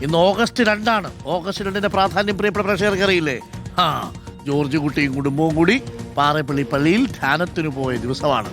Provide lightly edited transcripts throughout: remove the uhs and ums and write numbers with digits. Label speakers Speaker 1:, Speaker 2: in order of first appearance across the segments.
Speaker 1: ഇന്ന് August 2 August 2 പ്രാധാന്യം പ്രിയപ്പെട്ട പ്രേക്ഷകർക്ക് അറിയില്ലേ? ജോർജ് കുട്ടിയും കുടുംബവും കൂടി പാറേപ്പള്ളി പള്ളിയിൽ ധ്യാനത്തിനു പോയ ദിവസമാണ്.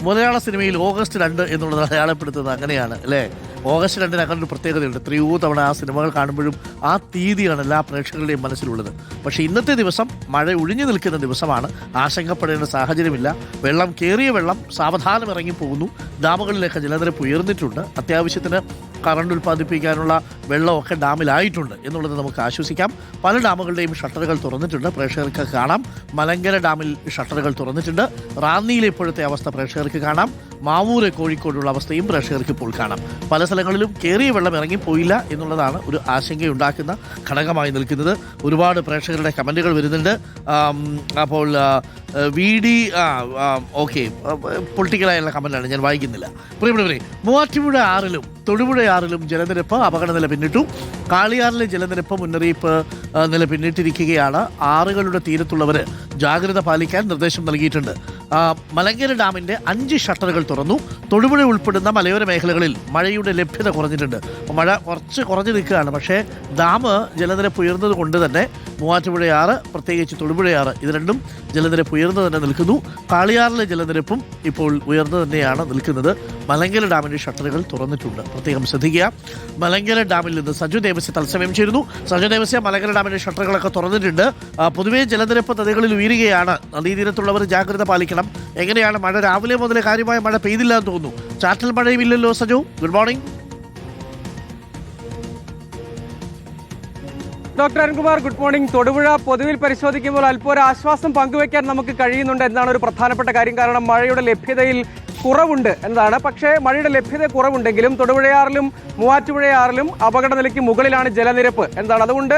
Speaker 1: മലയാള സിനിമയിൽ ഓഗസ്റ്റ് 2 എന്നുള്ളത് അടയാളപ്പെടുത്തുന്നത് അങ്ങനെയാണ് അല്ലേ? ഓഗസ്റ്റ് 2 അങ്ങനെ ഒരു പ്രത്യേകതയുണ്ട്. എത്രയോ തവണ ആ സിനിമകൾ കാണുമ്പോഴും ആ തീയതിയാണ് എല്ലാ പ്രേക്ഷകരുടെയും മനസ്സിലുള്ളത്. പക്ഷേ ഇന്നത്തെ ദിവസം മഴ ഒഴിഞ്ഞു നിൽക്കുന്ന ദിവസമാണ്. ആശങ്കപ്പെടേണ്ട സാഹചര്യമില്ല. വെള്ളം കയറിയ വെള്ളം സാവധാനം ഇറങ്ങിപ്പോകുന്നു. ഡാമുകളിലേക്ക് ജലനിരപ്പ് ഉയർന്നിട്ടുണ്ട്. അത്യാവശ്യത്തിന് കറണ്ട് ഉൽപ്പാദിപ്പിക്കാനുള്ള വെള്ളമൊക്കെ ഡാമിലായിട്ടുണ്ട് എന്നുള്ളത് നമുക്ക് ആശ്വസിക്കാം. പല ഡാമുകളുടെയും ഷട്ടറുകൾ തുറന്നിട്ടുണ്ട്. പ്രേക്ഷകർക്ക് കാണാം. മലങ്കര ഡാമിൽ ഷട്ടറുകൾ തുറന്നിട്ടുണ്ട്. റാന്നിയിലെ ഇപ്പോഴത്തെ അവസ്ഥ പ്രേക്ഷകർക്ക് കാണാം. മാവൂര് കോഴിക്കോടുള്ള അവസ്ഥയും പ്രേക്ഷകർക്ക് ഇപ്പോൾ കാണാം. പല സ്ഥലങ്ങളിലും കയറിയ വെള്ളം ഇറങ്ങിപ്പോയില്ല എന്നുള്ളതാണ് ഒരു ആശങ്കയുണ്ടാക്കുന്ന ഘടകമായി നിൽക്കുന്നത്. ഒരുപാട് പ്രേക്ഷകരുടെ കമൻറ്റുകൾ വരുന്നുണ്ട്. അപ്പോൾ ഓക്കെ, പൊളിറ്റിക്കലായുള്ള കമൻ്റാണ്, ഞാൻ വായിക്കുന്നില്ല. പ്രിയപ്പെട്ടവരെ, മൂവാറ്റുപുഴ ആറിലും തൊടുപുഴ ആറിലും ജലനിരപ്പ് അപകടനില പിന്നിട്ടു. കാളിയാറിലെ ജലനിരപ്പ് മുന്നറിയിപ്പ് നില പിന്നിട്ടിരിക്കുകയാണ്. ആറുകളുടെ തീരത്തുള്ളവർ ജാഗ്രത പാലിക്കാൻ നിർദ്ദേശം നൽകിയിട്ടുണ്ട്. മലങ്കര ഡാമിൻ്റെ 5 ഷട്ടറുകൾ തുറന്നു. തൊടുപുഴ ഉൾപ്പെടുന്ന മലയോര മേഖലകളിൽ മഴയുടെ ലഭ്യത കുറഞ്ഞിട്ടുണ്ട്. മഴ കുറച്ച് കുറഞ്ഞു നിൽക്കുകയാണ്. പക്ഷേ ഡാം ജലനിരപ്പ് ഉയർന്നത് കൊണ്ട് തന്നെ മൂവാറ്റുപുഴയാറ്, പ്രത്യേകിച്ച് തൊടുപുഴയാറ്, ഇത് രണ്ടും ജലനിരപ്പ് ഉയർന്നു തന്നെ നിൽക്കുന്നു. കാളിയാറിലെ ജലനിരപ്പും ഇപ്പോൾ ഉയർന്നു തന്നെയാണ് നിൽക്കുന്നത്. മലങ്കര ഡാമിൻ്റെ ഷട്ടറുകൾ തുറന്നിട്ടുണ്ട്. പ്രത്യേകം ശ്രദ്ധിക്കുക. മലങ്കര ഡാമിൽ നിന്ന് സജു ദേവസ്യ തത്സമയം ചേരുന്നു. സജു ദേവസ്യ, മലങ്കര ഡാമിൻ്റെ ഷട്ടറുകളൊക്കെ തുറന്നിട്ടുണ്ട്. പൊതുവേ ജലനിരപ്പ് നദികളിൽ ഉയരുകയാണ്. നദീതീരത്തുള്ളവർ ജാഗ്രത പാലിക്കണം. എങ്ങനെയാണ് മഴ? രാവിലെ മുതലേ കാര്യമായ മഴ പെയ്തില്ല എന്ന് തോന്നുന്നു. ചാറ്റൽ മഴയും ഇല്ലല്ലോ Saju? Good morning.
Speaker 2: Doctor Arunkumar, good morning. Thodupuzha പൊതുവിൽ പരിശോധിക്കുമ്പോൾ അല്പം ഒരു ആശ്വാസം പങ്കുവയ്ക്കാൻ നമുക്ക് കഴിയുന്നുണ്ട് എന്നതാണ് ഒരു പ്രധാനപ്പെട്ട കാര്യം. കാരണം മഴയുടെ ലഭ്യതയിൽ കുറവുണ്ട് എന്നതാണ്. പക്ഷേ മഴയുടെ ലഭ്യത കുറവുണ്ടെങ്കിലും തൊടുപുഴയാറിലും മൂവാറ്റുപുഴയാറിലും അപകടനിലയ്ക്ക് മുകളിലാണ് ജലനിരപ്പ് എന്നതാണ്. അതുകൊണ്ട്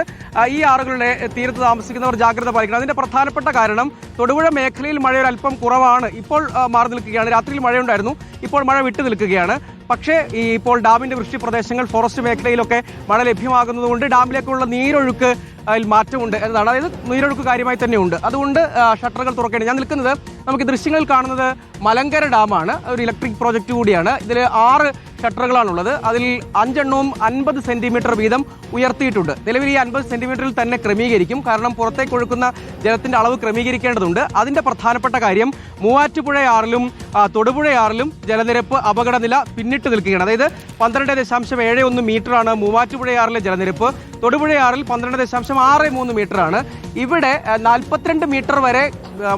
Speaker 2: ഈ ആറുകളുടെ തീരത്ത് താമസിക്കുന്നവർ ജാഗ്രത പാലിക്കണം. അതിന്റെ പ്രധാനപ്പെട്ട കാരണം തൊടുപുഴ മേഖലയിൽ മഴ ഒരല്പം കുറവാണ്. ഇപ്പോൾ മാറി നിൽക്കുകയാണ്. രാത്രിയിൽ മഴയുണ്ടായിരുന്നു, ഇപ്പോൾ മഴ വിട്ടു നിൽക്കുകയാണ്. പക്ഷേ ഇപ്പോൾ ഡാമിന്റെ വൃഷ്ടി പ്രദേശങ്ങൾ, ഫോറസ്റ്റ് മേഖലയിലൊക്കെ മഴ ലഭ്യമാകുന്നതുകൊണ്ട് ഡാമിലേക്കുള്ള നീരൊഴുക്ക് അതിൽ മാറ്റമുണ്ട് എന്നതാണ്. അതായത് നീരൊഴുക്ക് കാര്യമായി തന്നെ ഉണ്ട്. അതുകൊണ്ട് ഷട്ടറുകൾ തുറക്കേണ്ടി. ഞാൻ നിൽക്കുന്നത്, നമുക്ക് ദൃശ്യങ്ങളിൽ കാണുന്നത് മലങ്കര ഡാമാണ്. ഒരു ഇലക്ട്രിക് പ്രോജക്റ്റ് കൂടിയാണ്. ഇതിൽ 6 ഷട്ടറുകളാണുള്ളത്. അതിൽ 5 എണ്ണവും 50 സെന്റിമീറ്റർ വീതം ഉയർത്തിയിട്ടുണ്ട്. നിലവിൽ ഈ 50 സെന്റിമീറ്ററിൽ തന്നെ ക്രമീകരിക്കും. കാരണം പുറത്തേക്ക് ഒഴുക്കുന്ന ജലത്തിന്റെ അളവ് ക്രമീകരിക്കേണ്ടതുണ്ട്. അതിന്റെ പ്രധാനപ്പെട്ട കാര്യം മൂവാറ്റുപുഴയാറിലും തൊടുപുഴയാറിലും ജലനിരപ്പ് അപകടനില പിന്നിട്ട് നിൽക്കുകയാണ്. അതായത് 12.71 മീറ്ററാണ് മൂവാറ്റുപുഴയാറിലെ ജലനിരപ്പ്. തൊടുപുഴയാറിൽ 12.63 മീറ്ററാണ്. ഇവിടെ 42 മീറ്റർ വരെ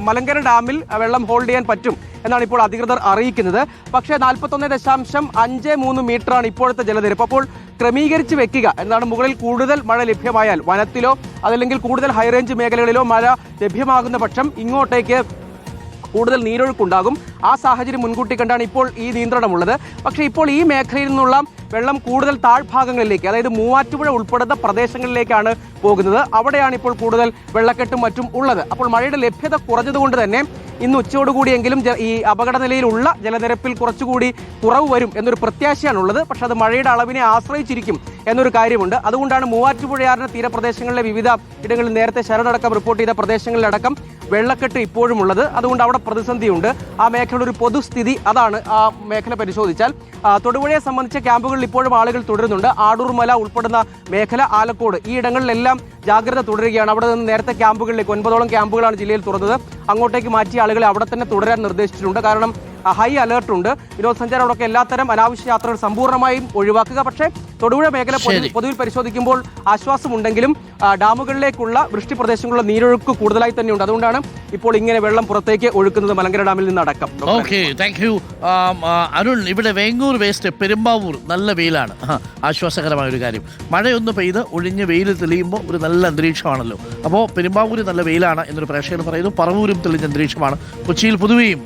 Speaker 2: മലങ്കര ഡാമിൽ വെള്ളം ഹോൾഡ് ചെയ്യാൻ പറ്റും എന്നാണ് ഇപ്പോൾ അധികൃതർ അറിയിക്കുന്നത്. പക്ഷേ 41.53 മീറ്ററാണ് ഇപ്പോഴത്തെ ജലനിരപ്പ്. അപ്പോൾ ക്രമീകരിച്ച് വെക്കുക എന്നാണ്. മുകളിൽ കൂടുതൽ മഴ ലഭ്യമായാൽ വനത്തിലോ അതല്ലെങ്കിൽ കൂടുതൽ ഹൈറേഞ്ച് മേഖലകളിലോ മഴ ലഭ്യമാകുന്ന പക്ഷം ഇങ്ങോട്ടേക്ക് കൂടുതൽ നീരൊഴുക്കുണ്ടാകും. ആ സാഹചര്യം മുൻകൂട്ടി കണ്ടാണ് ഇപ്പോൾ ഈ നിയന്ത്രണമുള്ളത്. പക്ഷേ ഇപ്പോൾ ഈ മേഖലയിൽ നിന്നുള്ള വെള്ളം കൂടുതൽ താഴ്ഭാഗങ്ങളിലേക്ക്, അതായത് മൂവാറ്റുപുഴ ഉൾപ്പെടുന്ന പ്രദേശങ്ങളിലേക്കാണ് പോകുന്നത്. അവിടെയാണ് ഇപ്പോൾ കൂടുതൽ വെള്ളക്കെട്ടും മറ്റും ഉള്ളത്. അപ്പോൾ മഴയുടെ ലഭ്യത കുറഞ്ഞതുകൊണ്ട് തന്നെ ഇന്ന് ഉച്ചയോടുകൂടിയെങ്കിലും ഈ അപകടനിലയിലുള്ള ജലനിരപ്പിൽ കുറച്ചുകൂടി കുറവ് വരും എന്നൊരു പ്രത്യാശയാണുള്ളത്. പക്ഷെ അത് മഴയുടെ അളവിനെ ആശ്രയിച്ചിരിക്കും എന്നൊരു കാര്യമുണ്ട്. അതുകൊണ്ടാണ് മൂവാറ്റുപുഴയാറിന്റെ തീരപ്രദേശങ്ങളിലെ വിവിധ ഇടങ്ങളിൽ നേരത്തെ ശരണടക്കം റിപ്പോർട്ട് ചെയ്ത പ്രദേശങ്ങളിലടക്കം വെള്ളക്കെട്ട് ഇപ്പോഴും ഉള്ളത്. അതുകൊണ്ട് അവിടെ പ്രതിസന്ധിയുണ്ട്. ആ മേഖലയുടെ ഒരു പൊതുസ്ഥിതി അതാണ്. ആ മേഖല പരിശോധിച്ചാൽ തൊടുപുഴയെ സംബന്ധിച്ച ക്യാമ്പുകളിൽ ഇപ്പോഴും ആളുകൾ തുടരുന്നുണ്ട്. ആടൂർ മല ഉൾപ്പെടുന്ന മേഖല, ആലക്കോട്, ഈ ഇടങ്ങളിലെല്ലാം ജാഗ്രത തുടരുകയാണ്. അവിടെ നിന്ന് നേരത്തെ ക്യാമ്പുകളിലേക്ക് 9ഓളം ക്യാമ്പുകളാണ് ജില്ലയിൽ തുറന്നത്. അങ്ങോട്ടേക്ക് മാറ്റിയ ആളുകളെ അവിടെ തന്നെ തുടരാൻ നിർദ്ദേശിച്ചിട്ടുണ്ട്. കാരണം ഹൈ അലേർട്ട് ഉണ്ട്. വിനോദസഞ്ചാരമൊക്കെ എല്ലാത്തരം അനാവശ്യ യാത്രകൾ സമ്പൂർണ്ണമായും ഒഴിവാക്കുക. പക്ഷേ തൊടുപുഴ മേഖല പൊതുവിൽ പരിശോധിക്കുമ്പോൾ ആശ്വാസമുണ്ടെങ്കിലും ഡാമുകളിലേക്കുള്ള വൃഷ്ടി പ്രദേശങ്ങളുള്ള നീരൊഴുക്ക് കൂടുതലായി തന്നെയുണ്ട്. അതുകൊണ്ടാണ് ഇപ്പോൾ ഇങ്ങനെ വെള്ളം പുറത്തേക്ക് ഒഴുക്കുന്നത് മലങ്കര ഡാമിൽ നിന്നടക്കം.
Speaker 1: Okay, thank you Arun. ഇവിടെ വേങ്ങൂർ വേസ്റ്റ്, പെരുമ്പാവൂർ നല്ല വെയിലാണ്. ആശ്വാസകരമായ ഒരു കാര്യം. മഴയൊന്ന് പെയ്ത് ഒഴിഞ്ഞ് വെയിൽ തെളിയുമ്പോൾ ഒരു നല്ല അന്തരീക്ഷമാണല്ലോ. അപ്പോൾ പെരുമ്പാവൂർ നല്ല വെയിലാണ് എന്നൊരു പ്രേക്ഷകർ പറയുന്നു. പറവൂരും തെളിഞ്ഞ അന്തരീക്ഷമാണ്. കൊച്ചിയിൽ പൊതുവെയും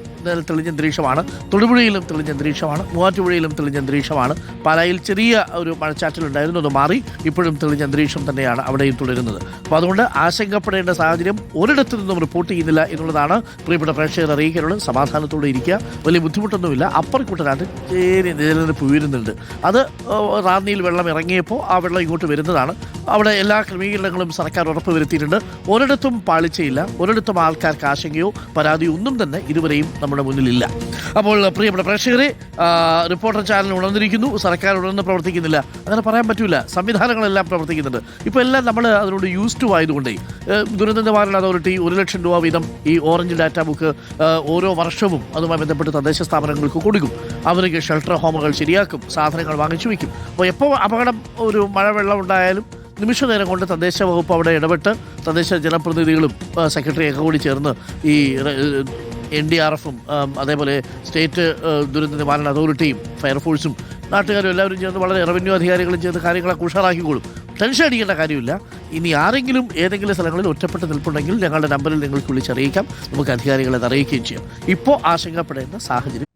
Speaker 1: തെളിഞ്ഞ അന്തരീക്ഷമാണ്. തൊടുപുഴയിലും തെളിഞ്ഞ അന്തരീക്ഷമാണ്. മൂവാറ്റുപുഴയിലും തെളിഞ്ഞ അന്തരീക്ഷമാണ്. പാലായിൽ ചെറിയ ഒരു മഴച്ചാറ്റലുണ്ടായിരുന്നു, അത് മാറി. ഇപ്പോഴും തെളിഞ്ഞ അന്തരീക്ഷം തന്നെയാണ് അവിടെയും തുടരുന്നത്. അപ്പോൾ അതുകൊണ്ട് ആശങ്കപ്പെടേണ്ട സാഹചര്യം ഒരിടത്തു നിന്നും റിപ്പോർട്ട് ചെയ്യുന്നില്ല എന്നുള്ളതാണ് പ്രിയപ്പെട്ട പ്രേക്ഷകർ അറിയിക്കാനുള്ളത്. സമാധാനത്തോടെ ഇരിക്കുക, വലിയ ബുദ്ധിമുട്ടൊന്നുമില്ല. അപ്പുറക്കൂട്ടനായിട്ട് ജലനിരപ്പ് ഉയരുന്നുണ്ട്. അത് റാന്നിയിൽ വെള്ളം ഇറങ്ങിയപ്പോൾ ആ വെള്ളം ഇങ്ങോട്ട് വരുന്നതാണ്. അവിടെ എല്ലാ ക്രമീകരണങ്ങളും സർക്കാർ ഉറപ്പുവരുത്തിയിട്ടുണ്ട്. ഒരിടത്തും പാളിച്ചയില്ല. ഒരിടത്തും ആൾക്കാർക്ക് ആശങ്കയോ പരാതിയോ ഒന്നും തന്നെ ഇതുവരെയും നമ്മൾ നമ്മുടെ മുന്നിലില്ല. അപ്പോൾ പ്രിയപ്പെട്ട പ്രേക്ഷകരെ, റിപ്പോർട്ടർ ചാനൽ ഉണർന്നിരിക്കുന്നു, സർക്കാർ ഉണർന്ന് പ്രവർത്തിക്കുന്നില്ല, അങ്ങനെ പറയാൻ പറ്റില്ല. സംവിധാനങ്ങളെല്ലാം പ്രവർത്തിക്കുന്നുണ്ട്. ഇപ്പോൾ എല്ലാം നമ്മൾ അതിനോട് യൂസ് ടു ആയതുകൊണ്ടേ ദുരന്ത നിവാരണ അതോറിറ്റി 1 ലക്ഷം രൂപ വീതം ഈ ഓറഞ്ച് ഡാറ്റ ബുക്ക് ഓരോ വർഷവും അതുമായി ബന്ധപ്പെട്ട് തദ്ദേശ സ്ഥാപനങ്ങൾക്ക് കൊടുക്കും. അവർക്ക് ഷെൽട്ടർ ഹോമുകൾ ശരിയാക്കും, സാധനങ്ങൾ വാങ്ങിച്ചു വയ്ക്കും. അപ്പോൾ എപ്പോൾ അപകടം, ഒരു മഴവെള്ളം ഉണ്ടായാലും നിമിഷ നേരം കൊണ്ട് തദ്ദേശ വകുപ്പ് അവിടെ ഇടപെട്ട് തദ്ദേശ ജനപ്രതിനിധികളും സെക്രട്ടറിയൊക്കെ കൂടി ചേർന്ന് ഈ NDRF-ഉം അതേപോലെ സ്റ്റേറ്റ് ദുരന്ത നിവാരണ അതോറിറ്റിയും ഫയർഫോഴ്സും നാട്ടുകാരും എല്ലാവരും ചേർന്ന് വളരെ റവന്യൂ അധികാരികളും ചേർന്ന് കാര്യങ്ങളൊക്കെ ഉഷാറാക്കിക്കോളും. ടെൻഷൻ അടിക്കേണ്ട കാര്യമില്ല. ഇനി ആരെങ്കിലും ഏതെങ്കിലും സ്ഥലങ്ങളിൽ ഒറ്റപ്പെട്ട് നിൽപ്പുണ്ടെങ്കിൽ ഞങ്ങളുടെ നമ്പറിൽ നിങ്ങൾക്ക് വിളിച്ചറിയിക്കാം, നമുക്ക് അധികാരികളെ അറിയിക്കുകയും ചെയ്യാം. ഇപ്പോൾ ആശങ്കപ്പെടേണ്ട സാഹചര്യം